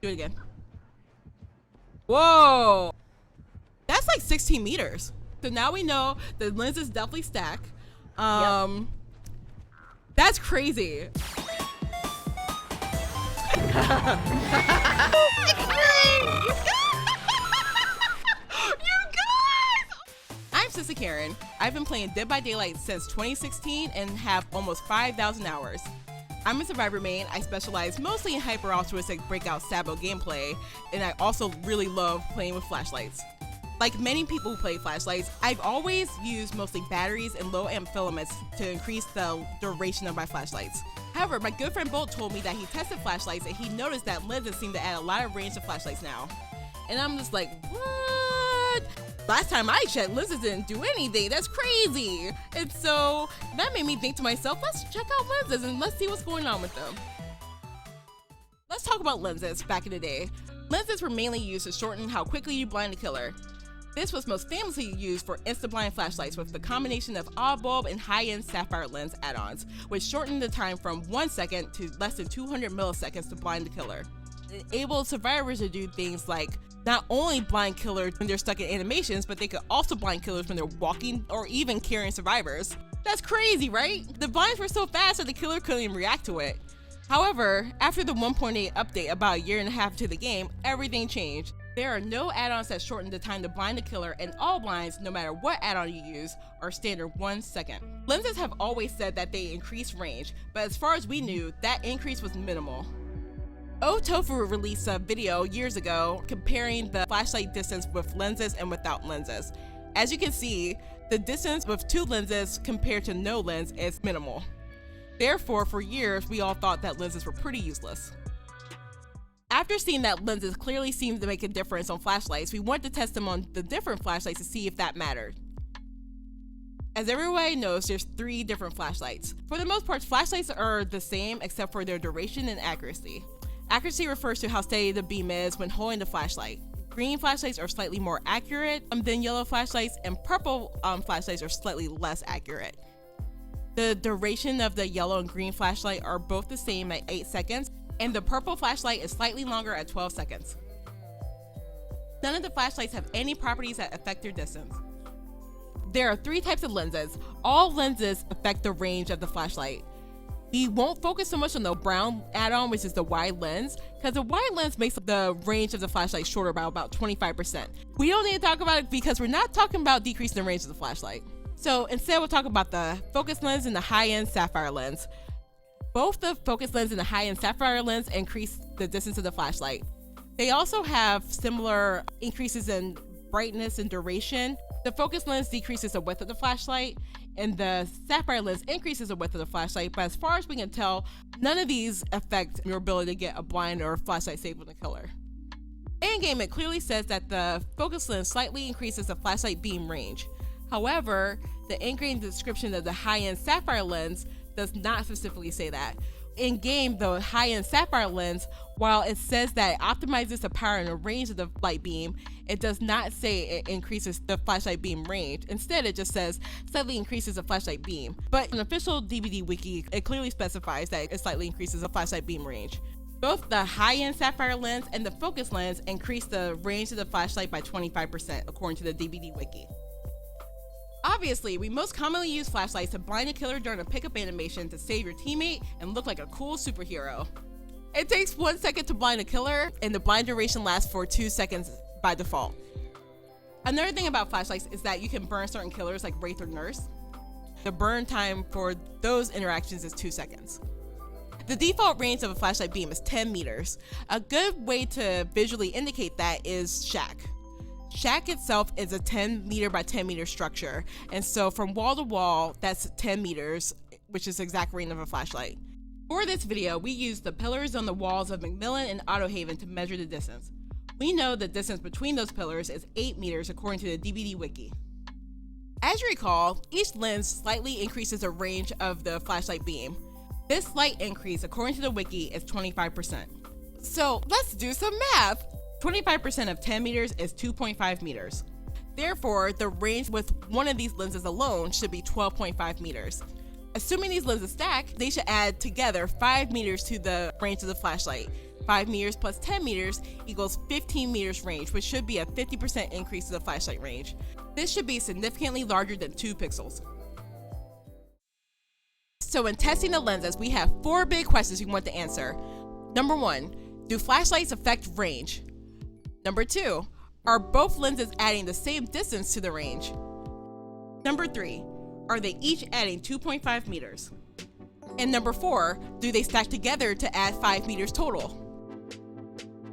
Do it again. Whoa! That's like 16 meters. So now we know the lenses definitely stack. Yep. That's crazy. I'm sistakaren. I've been playing Dead by Daylight since 2016 and have almost 5,000 hours. I'm a survivor main. I specialize mostly in hyper-altruistic breakout Sabo gameplay, and I also really love playing with flashlights. Like many people who play flashlights, I've always used mostly batteries and low amp filaments to increase the duration of my flashlights. However, my good friend Bolt told me that he tested flashlights and he noticed that lenses seem to add a lot of range to flashlights now. And I'm just like, what? Last time I checked, lenses didn't do anything. That's crazy. And so that made me think to myself, let's check out lenses and let's see what's going on with them. Let's talk about lenses back in the day. Lenses were mainly used to shorten how quickly you blind a killer. This was most famously used for insta-blind flashlights with the combination of odd bulb and high-end sapphire lens add-ons, which shortened the time from 1 second to less than 200 milliseconds to blind the killer. It enabled survivors to do things like not only blind killers when they're stuck in animations, but they could also blind killers when they're walking or even carrying survivors. That's crazy, right? The blinds were so fast that the killer couldn't even react to it. However, after the 1.8 update about a year and a half into the game, everything changed. There are no add-ons that shorten the time to blind the killer, and all blinds, no matter what add-on you use, are standard 1 second. Lenses have always said that they increase range, but as far as we knew, that increase was minimal. Tofu released a video years ago comparing the flashlight distance with lenses and without lenses. As you can see, the distance with 2 lenses compared to no lens is minimal. Therefore, for years, we all thought that lenses were pretty useless. After seeing that lenses clearly seem to make a difference on flashlights, we wanted to test them on the different flashlights to see if that mattered. As everybody knows, there's 3 different flashlights. For the most part, flashlights are the same except for their duration and accuracy. Accuracy refers to how steady the beam is when holding the flashlight. Green flashlights are slightly more accurate than yellow flashlights, and purple flashlights are slightly less accurate. The duration of the yellow and green flashlight are both the same at 8 seconds, and the purple flashlight is slightly longer at 12 seconds. None of the flashlights have any properties that affect their distance. There are 3 types of lenses. All lenses affect the range of the flashlight. We won't focus so much on the brown add-on, which is the wide lens, because the wide lens makes the range of the flashlight shorter by about 25%. We don't need to talk about it because we're not talking about decreasing the range of the flashlight. So instead we'll talk about the focus lens and the high-end sapphire lens. Both the focus lens and the high-end sapphire lens increase the distance of the flashlight. They also have similar increases in brightness and duration. The focus lens decreases the width of the flashlight, and the sapphire lens increases the width of the flashlight, but as far as we can tell, none of these affect your ability to get a blind or flashlight saved with a killer. In game, it clearly says that the focus lens slightly increases the flashlight beam range. However, the in-game description of the high-end sapphire lens does not specifically say that. In game, the high-end sapphire lens, while it says that it optimizes the power and the range of the light beam, it does not say it increases the flashlight beam range. Instead, it just says slightly increases the flashlight beam. But in the official DBD wiki, it clearly specifies that it slightly increases the flashlight beam range. Both the high-end sapphire lens and the focus lens increase the range of the flashlight by 25%, according to the DBD wiki. Obviously, we most commonly use flashlights to blind a killer during a pickup animation to save your teammate and look like a cool superhero. It takes 1 second to blind a killer, and the blind duration lasts for 2 seconds by default. Another thing about flashlights is that you can burn certain killers like Wraith or Nurse. The burn time for those interactions is 2 seconds. The default range of a flashlight beam is 10 meters. A good way to visually indicate that is Shack. Shack itself is a 10 meter by 10 meter structure, and so from wall to wall, that's 10 meters, which is the exact range of a flashlight. For this video, we used the pillars on the walls of Macmillan and Autohaven to measure the distance. We know the distance between those pillars is 8 meters according to the DBD wiki. As you recall, each lens slightly increases the range of the flashlight beam. This slight increase, according to the wiki, is 25%. So let's do some math. 25% of 10 meters is 2.5 meters. Therefore, the range with one of these lenses alone should be 12.5 meters. Assuming these lenses stack, they should add together 5 meters to the range of the flashlight. 5 meters plus 10 meters equals 15 meters range, which should be a 50% increase to the flashlight range. This should be significantly larger than 2 pixels. So when testing the lenses, we have 4 big questions we want to answer. Number 1, do flashlights affect range? Number 2, are both lenses adding the same distance to the range? Number 3, are they each adding 2.5 meters? And number 4, do they stack together to add 5 meters total?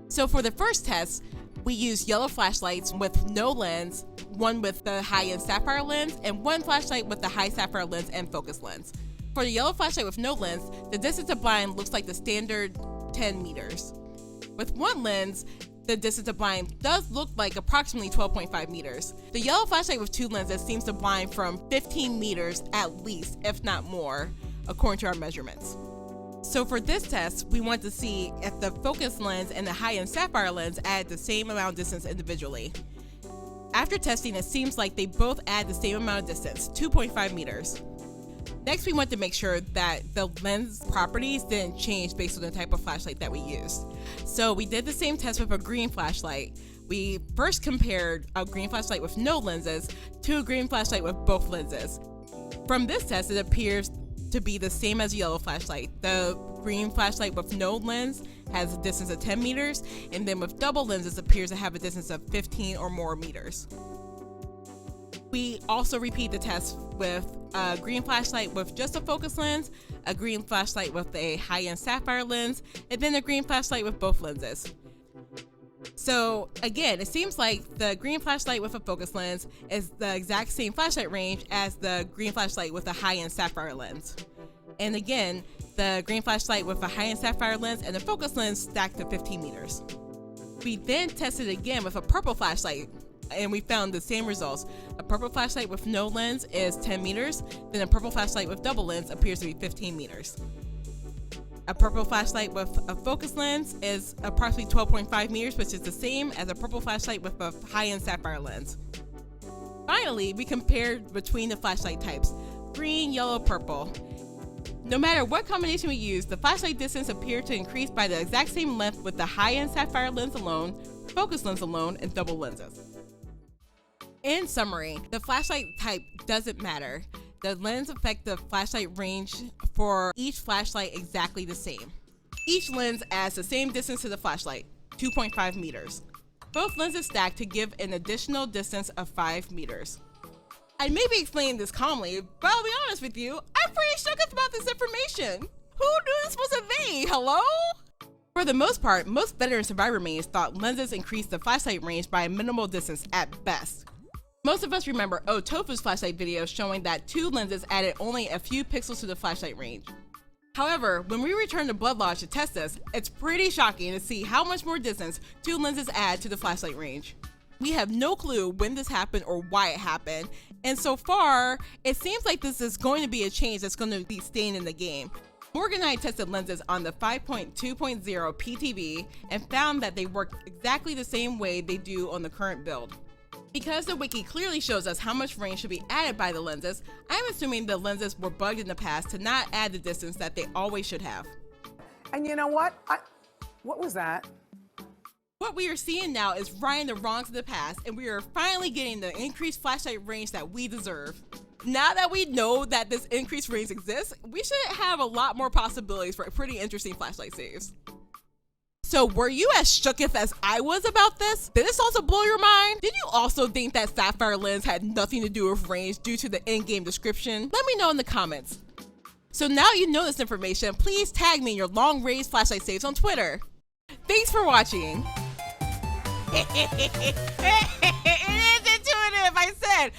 So for the first test, we used yellow flashlights with no lens, one with the high-end sapphire lens, and one flashlight with the high sapphire lens and focus lens. For the yellow flashlight with no lens, the distance of blind looks like the standard 10 meters. With one lens, the distance of blind does look like approximately 12.5 meters. The yellow flashlight with 2 lenses seems to blind from 15 meters at least, if not more, according to our measurements. So for this test, we want to see if the focus lens and the high-end sapphire lens add the same amount of distance individually. After testing, it seems like they both add the same amount of distance, 2.5 meters. Next, we want to make sure that the lens properties didn't change based on the type of flashlight that we used. So we did the same test with a green flashlight. We first compared a green flashlight with no lenses to a green flashlight with both lenses. From this test, it appears to be the same as a yellow flashlight. The green flashlight with no lens has a distance of 10 meters, and then with double lenses appears to have a distance of 15 or more meters. We also repeat the test with a green flashlight with just a focus lens, a green flashlight with a high-end sapphire lens, and then a green flashlight with both lenses. So again, it seems like the green flashlight with a focus lens is the exact same flashlight range as the green flashlight with a high-end sapphire lens. And again, the green flashlight with a high-end sapphire lens and the focus lens stacked to 15 meters. We then tested again with a purple flashlight, and we found the same results. A purple flashlight with no lens is 10 meters, then a purple flashlight with double lens appears to be 15 meters. A purple flashlight with a focus lens is approximately 12.5 meters, which is the same as a purple flashlight with a high-end sapphire lens. Finally, we compared between the flashlight types, green, yellow, purple. No matter what combination we use, the flashlight distance appeared to increase by the exact same length with the high-end sapphire lens alone, focus lens alone, and double lenses. In summary, the flashlight type doesn't matter. The lens affects the flashlight range for each flashlight exactly the same. Each lens adds the same distance to the flashlight, 2.5 meters. Both lenses stack to give an additional distance of 5 meters. I may be explaining this calmly, but I'll be honest with you, I'm pretty shook about this information. Who knew this was a thing? Hello? For the most part, most veteran survivor mains thought lenses increased the flashlight range by a minimal distance at best. Most of us remember Tofu's flashlight video showing that 2 lenses added only a few pixels to the flashlight range. However, when we return to Blood Lodge to test this, it's pretty shocking to see how much more distance 2 lenses add to the flashlight range. We have no clue when this happened or why it happened, and so far, it seems like this is going to be a change that's going to be staying in the game. Morgan and I tested lenses on the 5.2.0 PTV and found that they work exactly the same way they do on the current build. Because the wiki clearly shows us how much range should be added by the lenses, I'm assuming the lenses were bugged in the past to not add the distance that they always should have. And you know what? What was that? What we are seeing now is righting the wrongs of the past, and we are finally getting the increased flashlight range that we deserve. Now that we know that this increased range exists, we should have a lot more possibilities for pretty interesting flashlight saves. So were you as shooketh as I was about this? Did this also blow your mind? Did you also think that sapphire lens had nothing to do with range due to the in-game description? Let me know in the comments. So now you know this information, please tag me in your long-range flashlight saves on Twitter. Thanks for watching. It is intuitive, I said.